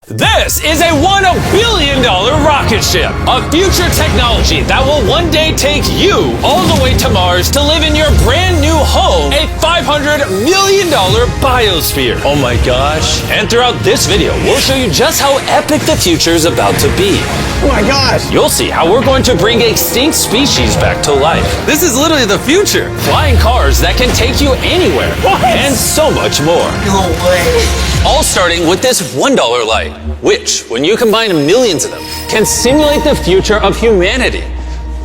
This is a $1 billion rocket ship, a future technology that will one day take you all the way to Mars to live in your brand new home, a $500 million biosphere. Oh my gosh. And throughout this video, we'll show you just how epic the future is about to be. Oh my gosh. You'll see how we're going to bring extinct species back to life. This is literally the future. Flying cars that can take you anywhere. What? And so much more. No way. All starting with this $1 light, which, when you combine millions of them, can simulate the future of humanity,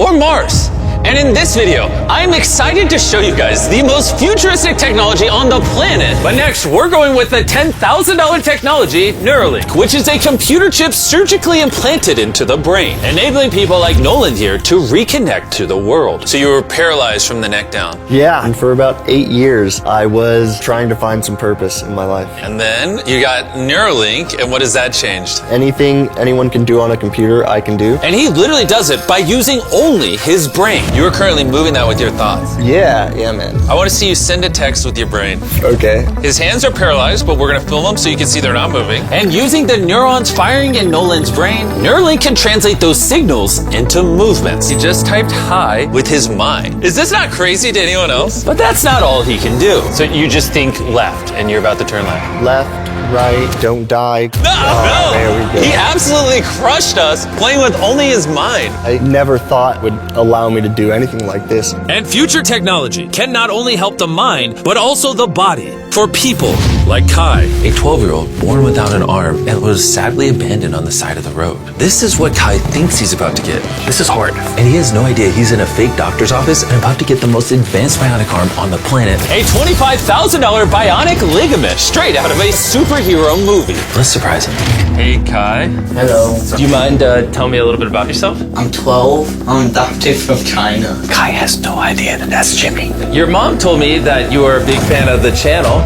or Mars. And in this video, I'm excited to show you guys the most futuristic technology on the planet. But next, we're going with the $10,000 technology, Neuralink, which is a computer chip surgically implanted into the brain, enabling people like Nolan here to reconnect to the world. So you were paralyzed from the neck down. Yeah, and for about 8 years, I was trying to find some purpose in my life. And then you got Neuralink, and what has that changed? Anything anyone can do on a computer, I can do. And he literally does it by using only his brain. You are currently moving that with your thoughts. Yeah, man. I want to see you send a text with your brain. Okay. His hands are paralyzed, but we're going to film them so you can see they're not moving. And using the neurons firing in Nolan's brain, Neuralink can translate those signals into movements. He just typed hi with his mind. Is this not crazy to anyone else? But that's not all he can do. So you just think left, and you're about to turn left. Left, right, don't die. No! There we go. He absolutely crushed us playing with only his mind. I never thought would allow me to do anything like this. And future technology can not only help the mind, but also the body for people like Kai, a 12-year-old born without an arm and was sadly abandoned on the side of the road. This is what Kai thinks he's about to get. This is hard. And he has no idea he's in a fake doctor's office and about to get the most advanced bionic arm on the planet. A $25,000 bionic ligament straight out of a superhero movie. Let's surprise him. Hey, Kai. Hello. Do you mind telling me a little bit about yourself? I'm 12. I'm adopted from China. Kai has no idea that that's Jimmy. Your mom told me that you are a big fan of the channel.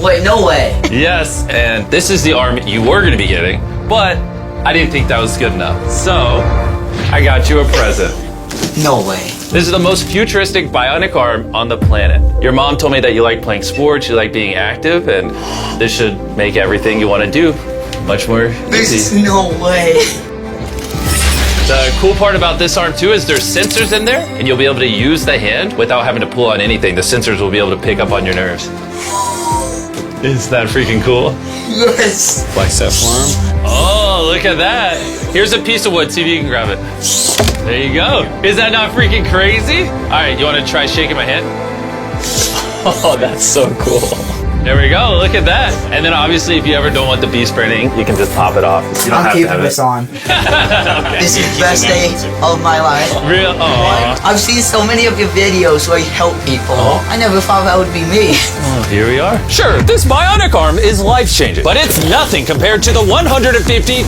Wait, no way. Yes, and this is the arm you were going to be getting, but I didn't think that was good enough. So, I got you a present. No way. This is the most futuristic bionic arm on the planet. Your mom told me that you like playing sports, you like being active, and this should make everything you want to do much more This easy. is no way. The cool part about this arm too is there's sensors in there, and you'll be able to use the hand without having to pull on anything. The sensors will be able to pick up on your nerves. Is that freaking cool? Yes. Bicep arm. Oh, look at that. Here's a piece of wood. See if you can grab it. There you go. Is that not freaking crazy? All right, you want to try shaking my hand? Oh, that's so cool. There we go. Look at that. And then obviously, if you ever don't want the bee spraying, you can just pop it off. You don't I'm have to keeping have this it. on. Okay. This is the best day of my life. Real? Oh. I've seen so many of your videos where you help people. I never thought that would be me. Oh, here we are. Sure, this bionic arm is life-changing, but it's nothing compared to the $150,000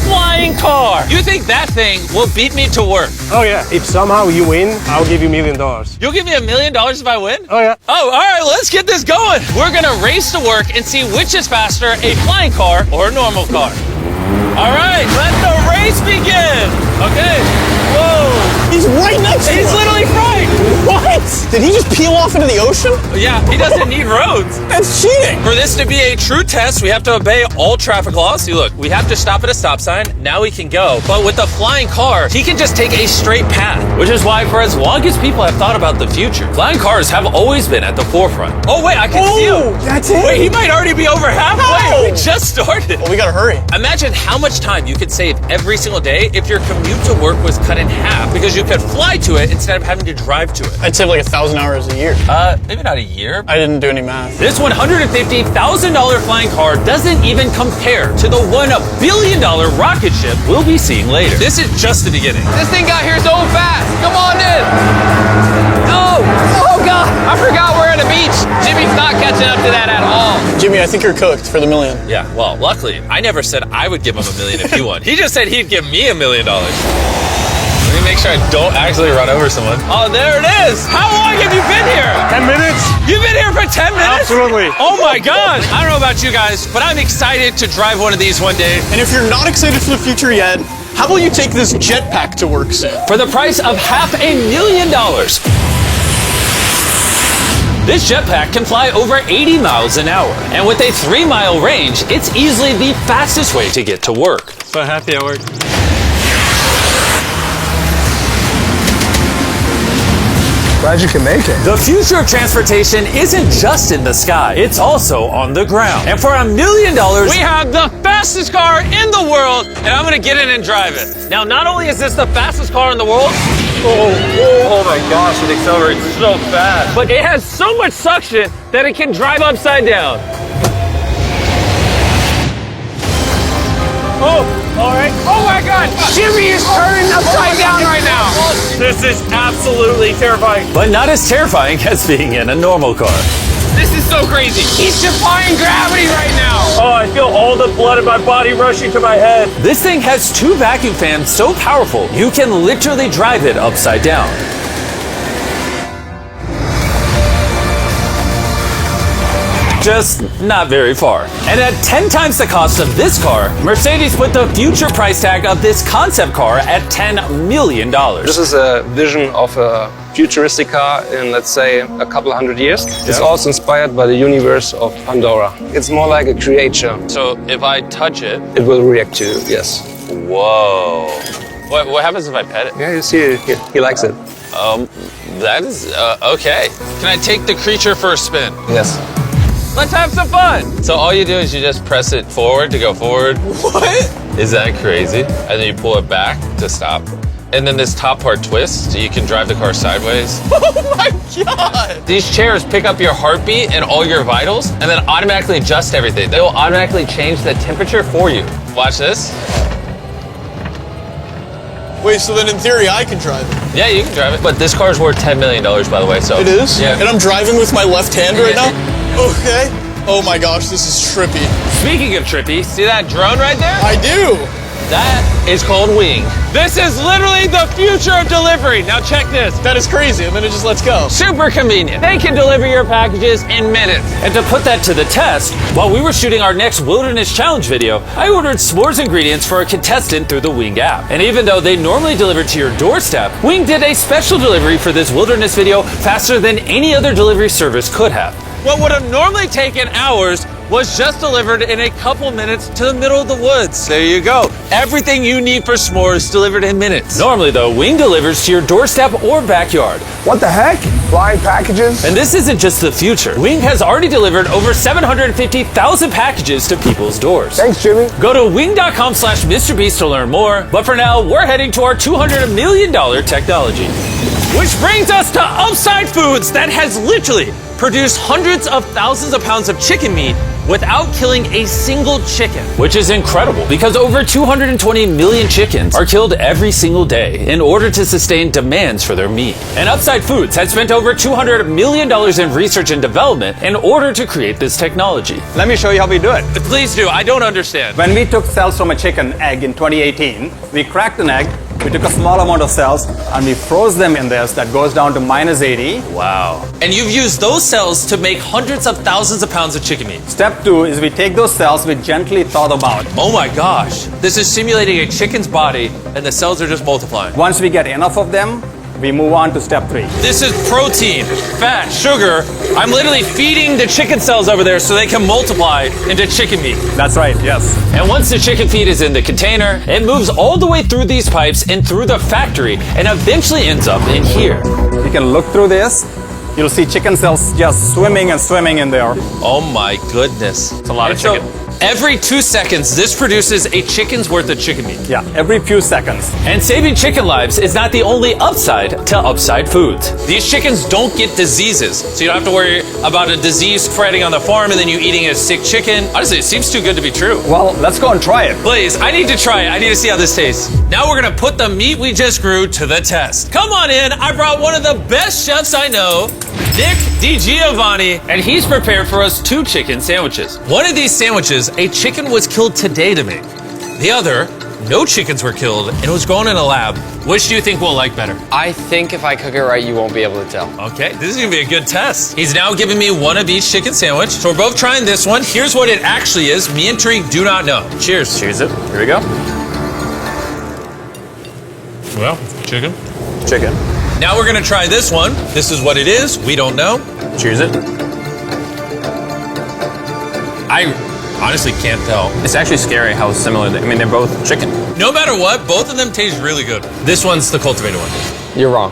flying car. You think that thing will beat me to work? Oh yeah, if somehow you win, I'll give you $1 million. You'll give me $1 million if I win? Oh yeah. Oh, all right, let's get this going. We're gonna race to work and see which is faster, a flying car or a normal car. All right, let the race begin. Okay. Whoa. He's right next to He's us. literally right. What? Did he just peel off into the ocean? Yeah, he doesn't need roads. That's cheating. For this to be a true test, we have to obey all traffic laws. See, look, we have to stop at a stop sign. Now we can go. But with the flying car, he can just take a straight path, which is why for as long as people have thought about the future, flying cars have always been at the forefront. Oh, wait, I can see him. That's it. Wait, he might already be over halfway. No. We just started. Well, we gotta hurry. Imagine how much time you could save every single day if your commute to work was cut in half because you could fly to it instead of having to drive to it. I'd save like 1,000 hours a year. Maybe not a year. I didn't do any math. This $150,000 flying car doesn't even compare to the $1 billion rocket ship we'll be seeing later. This is just the beginning. This thing got here so fast. Come on in. No. Oh, God. I forgot we're at a beach. Jimmy's not catching up to that at all. Jimmy, I think you're cooked for the $1 million. Yeah, well, luckily, I never said I would give him $1 million if he won. He just said he'd give me $1 million. Let me make sure I don't actually run over someone. Oh, there it is. How long have you been here? 10 minutes? You've been here for 10 minutes? Absolutely. Oh my gosh. I don't know about you guys, but I'm excited to drive one of these one day. And if you're not excited for the future yet, how about you take this jetpack to work soon? For the price of $500,000. This jetpack can fly over 80 miles an hour. And with a 3-mile range, it's easily the fastest way to get to work. So happy at work. Glad you can make it. The future of transportation isn't just in the sky, it's also on the ground. And for $1 million, we have the fastest car in the world, and I'm gonna get in and drive it. Now, not only is this the fastest car in the world, oh my gosh, it accelerates so fast, but it has so much suction that it can drive upside down. Oh, all right. Oh my God, Jimmy is turning upside down right now. This is absolutely terrifying. But not as terrifying as being in a normal car. This is so crazy. He's defying gravity right now. Oh, I feel all the blood in my body rushing to my head. This thing has 2 vacuum fans so powerful, you can literally drive it upside down. Just not very far. And at 10 times the cost of this car, Mercedes put the future price tag of this concept car at $10 million. This is a vision of a futuristic car in, let's say, a couple hundred years. It's also inspired by the universe of Pandora. It's more like a creature. So if I touch it, It will react to you, yes. whoa. What happens if I pet it? Yeah, you see, he likes it. That is, okay. Can I take the creature for a spin? Yes. Let's have some fun. So all you do is you just press it forward to go forward. What? Is that crazy? And then you pull it back to stop. And then this top part twists, so you can drive the car sideways. Oh my God. These chairs pick up your heartbeat and all your vitals, and then automatically adjust everything. They will automatically change the temperature for you. Watch this. Wait, so then in theory I can drive it? Yeah, you can drive it. But this car is worth $10 million, by the way, so. It is? Yeah. And I'm driving with my left hand right now? Okay. Oh my gosh, this is trippy. Speaking of trippy, see that drone right there? I do. That is called Wing. This is literally the future of delivery. Now check this. That is crazy, and then it just lets go. Super convenient. They can deliver your packages in minutes. And to put that to the test, while we were shooting our next Wilderness Challenge video, I ordered s'mores ingredients for a contestant through the Wing app. And even though they normally deliver to your doorstep, Wing did a special delivery for this wilderness video faster than any other delivery service could have. What would have normally taken hours was just delivered in a couple minutes to the middle of the woods. There you go. Everything you need for s'mores delivered in minutes. Normally though, Wing delivers to your doorstep or backyard. What the heck? Flying packages? And this isn't just the future. Wing has already delivered over 750,000 packages to people's doors. Thanks, Jimmy. Go to wing.com/MrBeast to learn more. But for now, we're heading to our $200 million technology. Which brings us to Upside Foods that has literally produced hundreds of thousands of pounds of chicken meat without killing a single chicken. Which is incredible because over 220 million chickens are killed every single day in order to sustain demands for their meat. And Upside Foods had spent over $200 million in research and development in order to create this technology. Let me show you how we do it. Please do, I don't understand. When we took cells from a chicken egg in 2018, we cracked an egg, we took a small amount of cells, and we froze them in this that goes down to -80. Wow. And you've used those cells to make hundreds of thousands of pounds of chicken meat. Step 2 is we take those cells, we gently thaw them out. Oh my gosh. This is simulating a chicken's body and the cells are just multiplying. Once we get enough of them, we move on to step 3. This is protein, fat, sugar. I'm literally feeding the chicken cells over there so they can multiply into chicken meat. That's right, yes. And once the chicken feed is in the container, it moves all the way through these pipes and through the factory and eventually ends up in here. You can look through this. You'll see chicken cells just swimming and swimming in there. Oh my goodness. It's a lot of chicken. Every 2 seconds, this produces a chicken's worth of chicken meat. Yeah, every few seconds. And saving chicken lives is not the only upside to Upside Foods. These chickens don't get diseases, so you don't have to worry about a disease spreading on the farm and then you eating a sick chicken. Honestly, it seems too good to be true. Well, let's go and try it. Please, I need to try it. I need to see how this tastes. Now we're gonna put the meat we just grew to the test. Come on in, I brought one of the best chefs I know, Nick DiGiovanni, and he's prepared for us 2 chicken sandwiches. One of these sandwiches, a chicken was killed today to make. The other, no chickens were killed and it was grown in a lab. Which do you think we'll like better? I think if I cook it right, you won't be able to tell. Okay, this is gonna be a good test. He's now giving me one of each chicken sandwich. So we're both trying this one. Here's what it actually is. Me and Tariq do not know. Cheers. Cheers it. Here we go. Well, chicken. Chicken. Now we're gonna try this one. This is what it is. We don't know. Cheers it. I honestly can't tell. It's actually scary how similar I mean, they're both chicken. No matter what, both of them taste really good. This one's the cultivated one. You're wrong.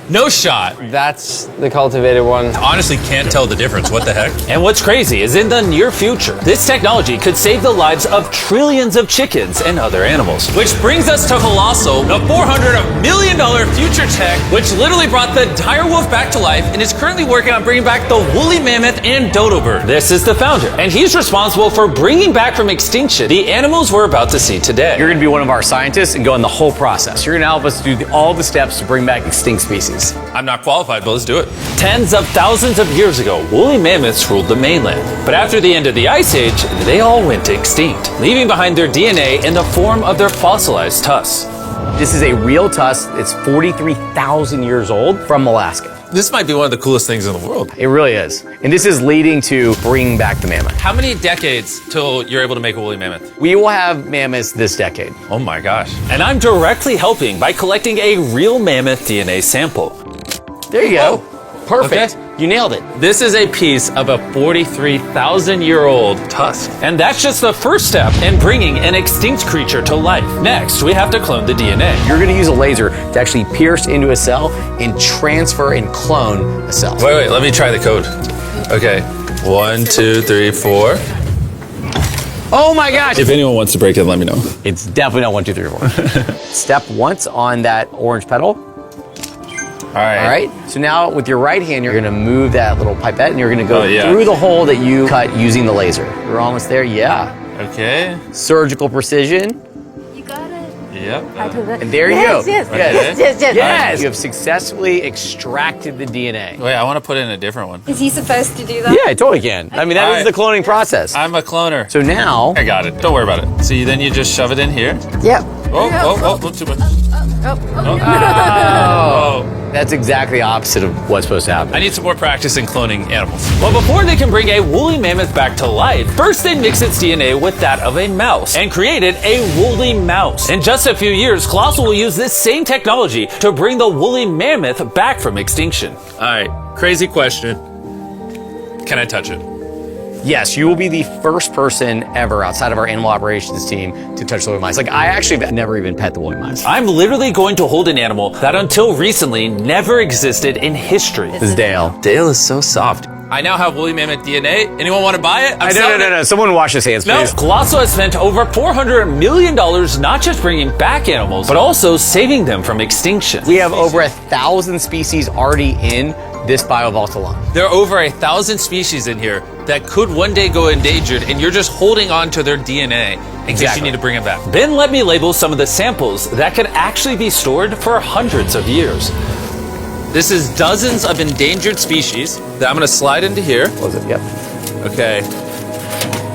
No shot. That's the cultivated one. Honestly can't tell the difference. What the heck? And what's crazy is in the near future, this technology could save the lives of trillions of chickens and other animals. Which brings us to Colossal, the $400 million future tech, which literally brought the dire wolf back to life and is currently working on bringing back the woolly mammoth and dodo bird. This is the founder, and he's responsible for bringing back from extinction the animals we're about to see today. You're going to be one of our scientists and go in the whole process. You're going to help us do all the steps to bring back extinct species. I'm not qualified, but let's do it. Tens of thousands of years ago, woolly mammoths ruled the mainland. But after the end of the Ice Age, they all went extinct, leaving behind their DNA in the form of their fossilized tusks. This is a real tusk. It's 43,000 years old from Alaska. This might be one of the coolest things in the world. It really is. And this is leading to bringing back the mammoth. How many decades till you're able to make a woolly mammoth? We will have mammoths this decade. Oh my gosh. And I'm directly helping by collecting a real mammoth DNA sample. There you go. Perfect. Okay. You nailed it. This is a piece of a 43,000-year-old tusk. And that's just the first step in bringing an extinct creature to life. Next, we have to clone the DNA. You're going to use a laser to actually pierce into a cell and transfer and clone a cell. Wait, let me try the code. Okay. 1, 2, 3, 4. Oh my gosh. If anyone wants to break it, let me know. It's definitely not 1, 2, 3, or 4. Step once on that orange petal. All right. So now with your right hand, you're going to move that little pipette and you're going to go yeah. through the hole that you cut using the laser. You're almost there. Yeah. Okay. Surgical precision. You got it. Yep. And there you go. Yes. Yes. Yes. You have successfully extracted the DNA. Wait, I want to put in a different one. Is he supposed to do that? Yeah, I totally can. I mean, that is the cloning process. I'm a cloner. So now. I got it. Don't worry about it. See, then you just shove it in here. Yep. Oh, too much. That's exactly opposite of what's supposed to happen. I need some more practice in cloning animals. Well, before they can bring a woolly mammoth back to life, first they mix its DNA with that of a mouse and created a woolly mouse. In just a few years, Colossal will use this same technology to bring the woolly mammoth back from extinction. All right, crazy question. Can I touch it? Yes, you will be the first person ever outside of our animal operations team to touch the woolly mice. Like, I actually have never even pet the woolly mice. I'm literally going to hold an animal that until recently never existed in history. This is Dale. Dale is so soft. I now have woolly mammoth DNA. Anyone want to buy it? No. Someone wash his hands, please. No, Colossal has spent over $400 million not just bringing back animals, but also saving them from extinction. We have over 1,000 species already in this biovault alone. There are over 1,000 species in here that could one day go endangered, and you're just holding on to their DNA in case you need to bring it back. Then let me label some of the samples that could actually be stored for hundreds of years. This is dozens of endangered species that I'm going to slide into here. Close it, yep. Okay.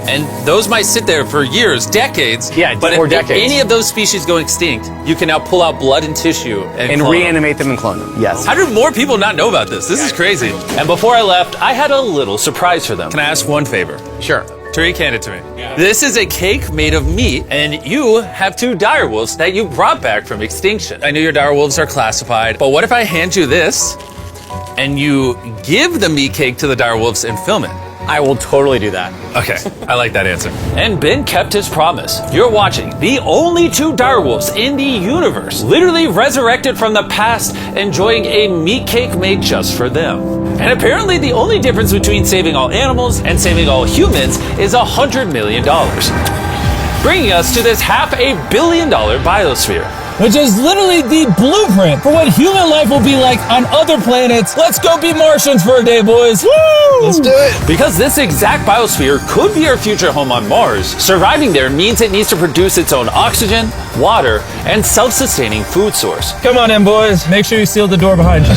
And those might sit there for years, decades. Yeah, but or if decades. any of those species go extinct, you can now pull out blood and tissue and clone reanimate them and clone them. Yes. How do more people not know about this? This is crazy. And before I left, I had a little surprise for them. Can I ask one favor? Sure. Tariq, hand it to me. Yeah. This is a cake made of meat, and you have 2 dire wolves that you brought back from extinction. I know your dire wolves are classified, but what if I hand you this, and you give the meat cake to the dire wolves and film it? I will totally do that. Okay, I like that answer. And Ben kept his promise. You're watching the only 2 direwolves in the universe, literally resurrected from the past, enjoying a meat cake made just for them. And apparently the only difference between saving all animals and saving all humans is $100 million. Bringing us to this $500 million biosphere. Which is literally the blueprint for what human life will be like on other planets. Let's go be Martians for a day, boys. Woo! Let's do it. Because this exact biosphere could be our future home on Mars, surviving there means it needs to produce its own oxygen, water, and self-sustaining food source. Come on in, boys. Make sure you seal the door behind you.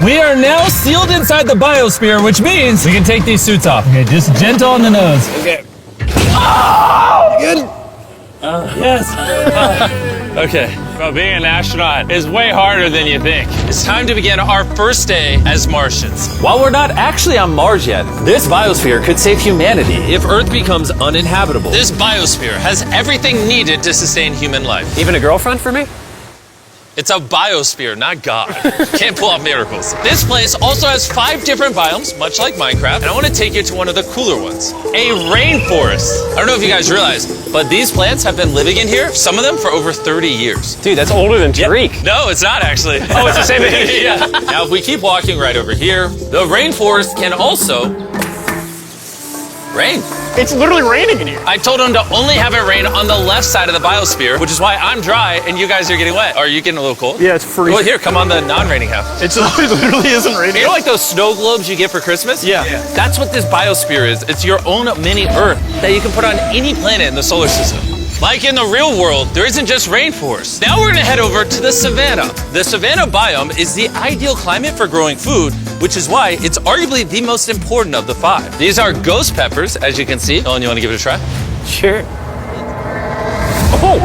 We are now sealed inside the biosphere, which means we can take these suits off. Okay, just gentle on the nose. Okay. Oh! Good. Yes. Okay. Well, being an astronaut is way harder than you think. It's time to begin our first day as Martians. While we're not actually on Mars yet, this biosphere could save humanity if Earth becomes uninhabitable. This biosphere has everything needed to sustain human life. Even a girlfriend for me? It's a biosphere, not God. Can't pull off miracles. This place also has 5 different biomes, much like Minecraft, and I want to take you to one of the cooler ones. A rainforest. I don't know if you guys realize, but these plants have been living in here, some of them for over 30 years. Dude, that's older than Tariq. No, it's not actually. Oh, it's the same age? Yeah. Now, if we keep walking right over here, the rainforest can also rain. It's literally raining in here. I told him to only have it rain on the left side of the biosphere, which is why I'm dry and you guys are getting wet. Are you getting a little cold? Yeah, it's freezing. Well, here, come on the non-raining half. It literally isn't raining. You know like those snow globes you get for Christmas? Yeah. That's what this biosphere is. It's your own mini Earth that you can put on any planet in the solar system. Like in the real world, there isn't just rainforests. Now we're gonna head over to the savanna. The savanna biome is the ideal climate for growing food, which is why it's arguably the most important of the 5. These are ghost peppers, as you can see. Nolan, you wanna give it a try? Sure. Oh!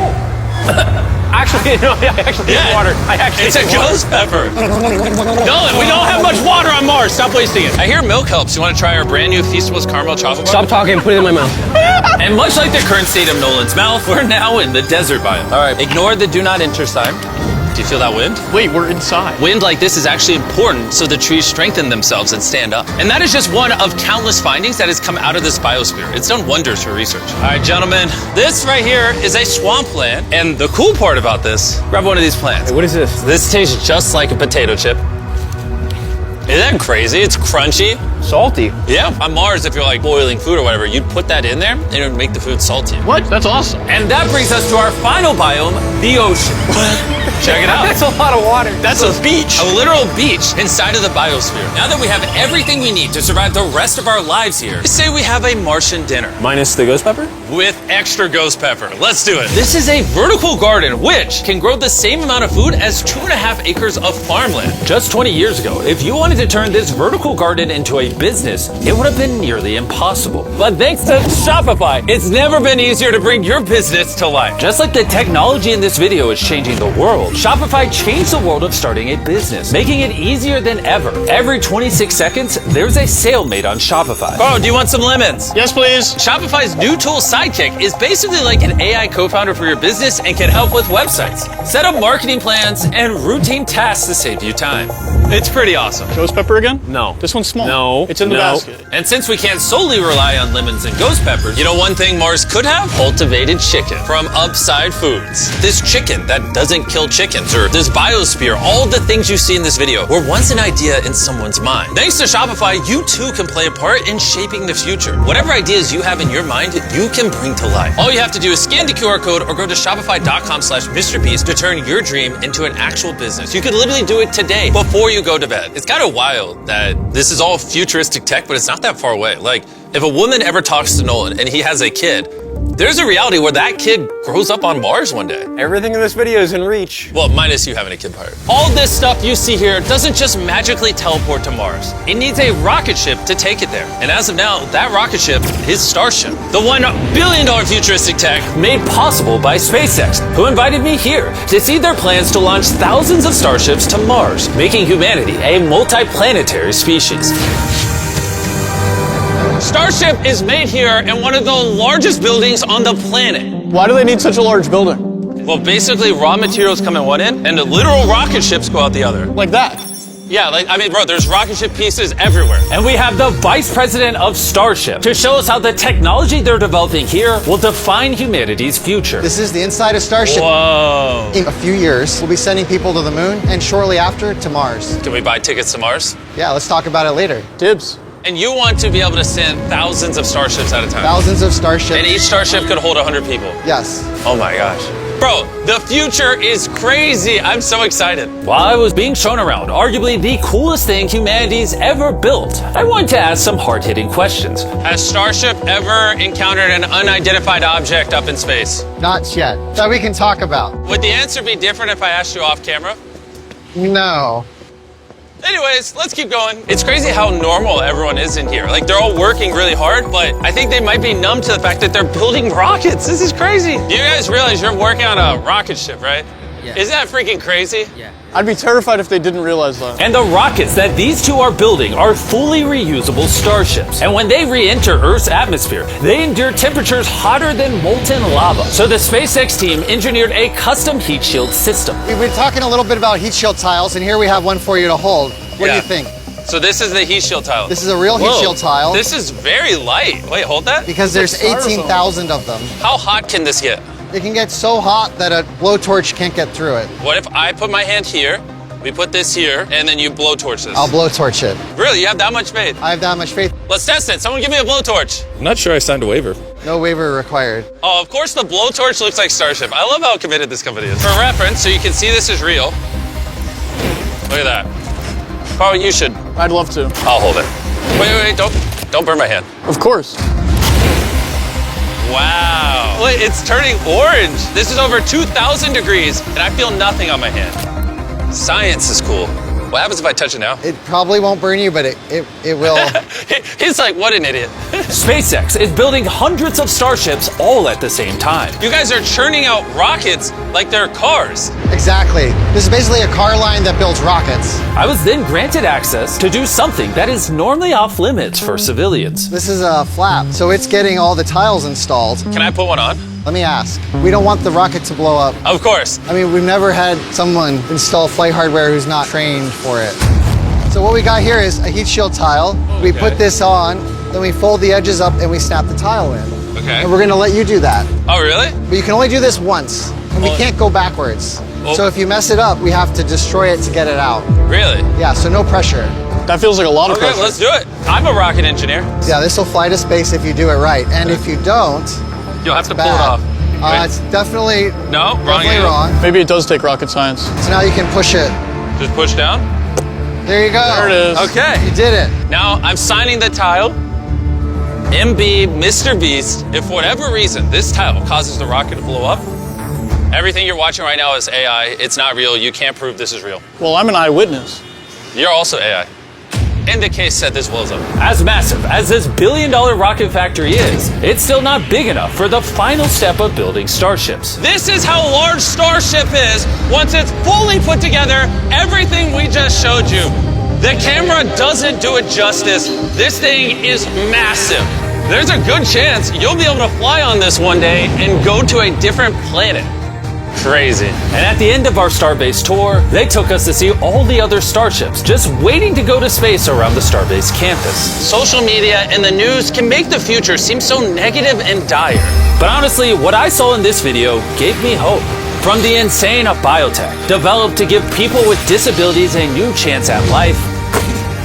Actually, no, I actually need water. It's a ghost pepper. Nolan, we don't have much water on Mars. Stop wasting it. I hear milk helps. You want to try our brand new Feastables caramel chocolate bar? Stop talking and put it in my mouth. And much like the current state of Nolan's mouth, we're now in the desert biome. All right, ignore the do not enter sign. Do you feel that wind? Wait, we're inside. Wind like this is actually important so the trees strengthen themselves and stand up. And that is just one of countless findings that has come out of this biosphere. It's done wonders for research. All right, gentlemen, this right here is a swampland. And the cool part about this, grab one of these plants. Hey, what is this? This tastes just like a potato chip. Isn't that crazy? It's crunchy. Salty. Yeah. On Mars, if you're like boiling food or whatever, you'd put that in there and it would make the food salty. What? That's awesome. And that brings us to our final biome, the ocean. Check it out. That's a lot of water. That's a beach. A literal beach inside of the biosphere. Now that we have everything we need to survive the rest of our lives here, say we have a Martian dinner. Minus the ghost pepper? With extra ghost pepper. Let's do it. This is a vertical garden, which can grow the same amount of food as 2.5 acres of farmland. Just 20 years ago, if you wanted to turn this vertical garden into a business, it would have been nearly impossible. But thanks to Shopify, it's never been easier to bring your business to life. Just like the technology in this video is changing the world, Shopify changed the world of starting a business, making it easier than ever. Every 26 seconds, there's a sale made on Shopify. Oh, do you want some lemons? Yes, please. Shopify's new tool Sidekick is basically like an AI co-founder for your business and can help with websites, set up marketing plans, and routine tasks to save you time. It's pretty awesome. Ghost pepper again? No. This one's small. No. It's in the basket. And since we can't solely rely on lemons and ghost peppers, you know one thing Mars could have? Cultivated chicken from Upside Foods. This chicken that doesn't kill chickens, or this biosphere, all the things you see in this video were once an idea in someone's mind. Thanks to Shopify, you too can play a part in shaping the future. Whatever ideas you have in your mind, you can bring to life. All you have to do is scan the QR code or go to shopify.com/MrBeast to turn your dream into an actual business. You could literally do it today before you go to bed. It's kind of wild that this is all futuristic tech, but it's not that far away. Like, if a woman ever talks to Nolan and he has a kid, there's a reality where that kid grows up on Mars one day. Everything in this video is in reach. Well, minus you having a kid part. All this stuff you see here doesn't just magically teleport to Mars. It needs a rocket ship to take it there. And as of now, that rocket ship is Starship, the $1 billion futuristic tech made possible by SpaceX, who invited me here to see their plans to launch thousands of starships to Mars, making humanity a multi-planetary species. Starship is made here in one of the largest buildings on the planet. Why do they need such a large building? Well, basically, raw materials come in one end, and the literal rocket ships go out the other. Like that? Yeah, bro, there's rocket ship pieces everywhere. And we have the vice president of Starship to show us how the technology they're developing here will define humanity's future. This is the inside of Starship. Whoa. In a few years, we'll be sending people to the moon, and shortly after, to Mars. Can we buy tickets to Mars? Yeah, let's talk about it later. Dibs. And you want to be able to send thousands of starships at a time? Thousands of starships. And each starship could hold 100 people? Yes. Oh my gosh. Bro, the future is crazy. I'm so excited. While I was being shown around arguably the coolest thing humanity's ever built, I wanted to ask some hard-hitting questions. Has Starship ever encountered an unidentified object up in space? Not yet. That we can talk about. Would the answer be different if I asked you off camera? No. Anyways, let's keep going. It's crazy how normal everyone is in here. Like, they're all working really hard, but I think they might be numb to the fact that they're building rockets. This is crazy. You guys realize you're working on a rocket ship, right? Isn't that freaking crazy? I'd be terrified if they didn't realize that. And the rockets that these two are building are fully reusable starships. And when they re-enter Earth's atmosphere, they endure temperatures hotter than molten lava. So the SpaceX team engineered a custom heat shield system. We've been talking a little bit about heat shield tiles, and here we have one for you to hold. What do you think? So this is the heat shield tile. This is a real heat shield tile. This is very light. Wait, hold that. Because there's 18,000 of them. How hot can this get? It can get so hot that a blowtorch can't get through it. What if I put my hand here, we put this here, and then you blowtorch this? I'll blowtorch it. Really? You have that much faith? I have that much faith. Let's test it. Someone give me a blowtorch. I'm not sure I signed a waiver. No waiver required. Oh, of course the blowtorch looks like Starship. I love how committed this company is. For reference, so you can see this is real. Look at that. Probably you should. I'd love to. I'll hold it. Wait, don't burn my hand. Of course. Wow. Wait, it's turning orange. This is over 2,000 degrees, and I feel nothing on my hand. Science is cool. What happens if I touch it now? It probably won't burn you, but it will. He's like, what an idiot. SpaceX is building hundreds of starships all at the same time. You guys are churning out rockets like they're cars. Exactly. This is basically a car line that builds rockets. I was then granted access to do something that is normally off limits for civilians. This is a flap, so it's getting all the tiles installed. Can I put one on? Let me ask. We don't want the rocket to blow up. Of course. I mean, we've never had someone install flight hardware who's not trained for it. So what we got here is a heat shield tile. We put this on, then we fold the edges up and we snap the tile in. Okay. And we're gonna let you do that. Oh, really? But you can only do this once, and we can't go backwards. So if you mess it up, we have to destroy it to get it out. Really? Yeah, so no pressure. That feels like a lot of pressure. Okay, let's do it. I'm a rocket engineer. Yeah, this will fly to space if you do it right. And if you don't, you'll have to pull bad. it off. Right? It's definitely wrong. Maybe it does take rocket science. So now you can push it. Just push down? There you go. There it is. Okay. You did it. Now I'm signing the tile. MB, Mr. Beast, if for whatever reason this tile causes the rocket to blow up, everything you're watching right now is AI. It's not real. You can't prove this is real. Well, I'm an eyewitness. You're also AI. In the case that this blows up. As massive as this billion-dollar rocket factory is, it's still not big enough for the final step of building starships. This is how large Starship is once it's fully put together, everything we just showed you. The camera doesn't do it justice. This thing is massive. There's a good chance you'll be able to fly on this one day and go to a different planet. Crazy. And at the end of our Starbase tour, they took us to see all the other starships just waiting to go to space around the Starbase campus. Social media and the news can make the future seem so negative and dire. But honestly, what I saw in this video gave me hope. From the insane of biotech, developed to give people with disabilities a new chance at life,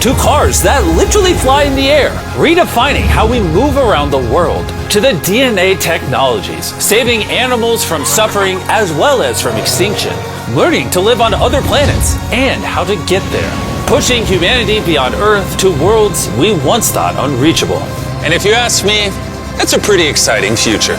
to cars that literally fly in the air, redefining how we move around the world, to the DNA technologies, saving animals from suffering as well as from extinction, learning to live on other planets, and how to get there, pushing humanity beyond Earth to worlds we once thought unreachable. And if you ask me, that's a pretty exciting future.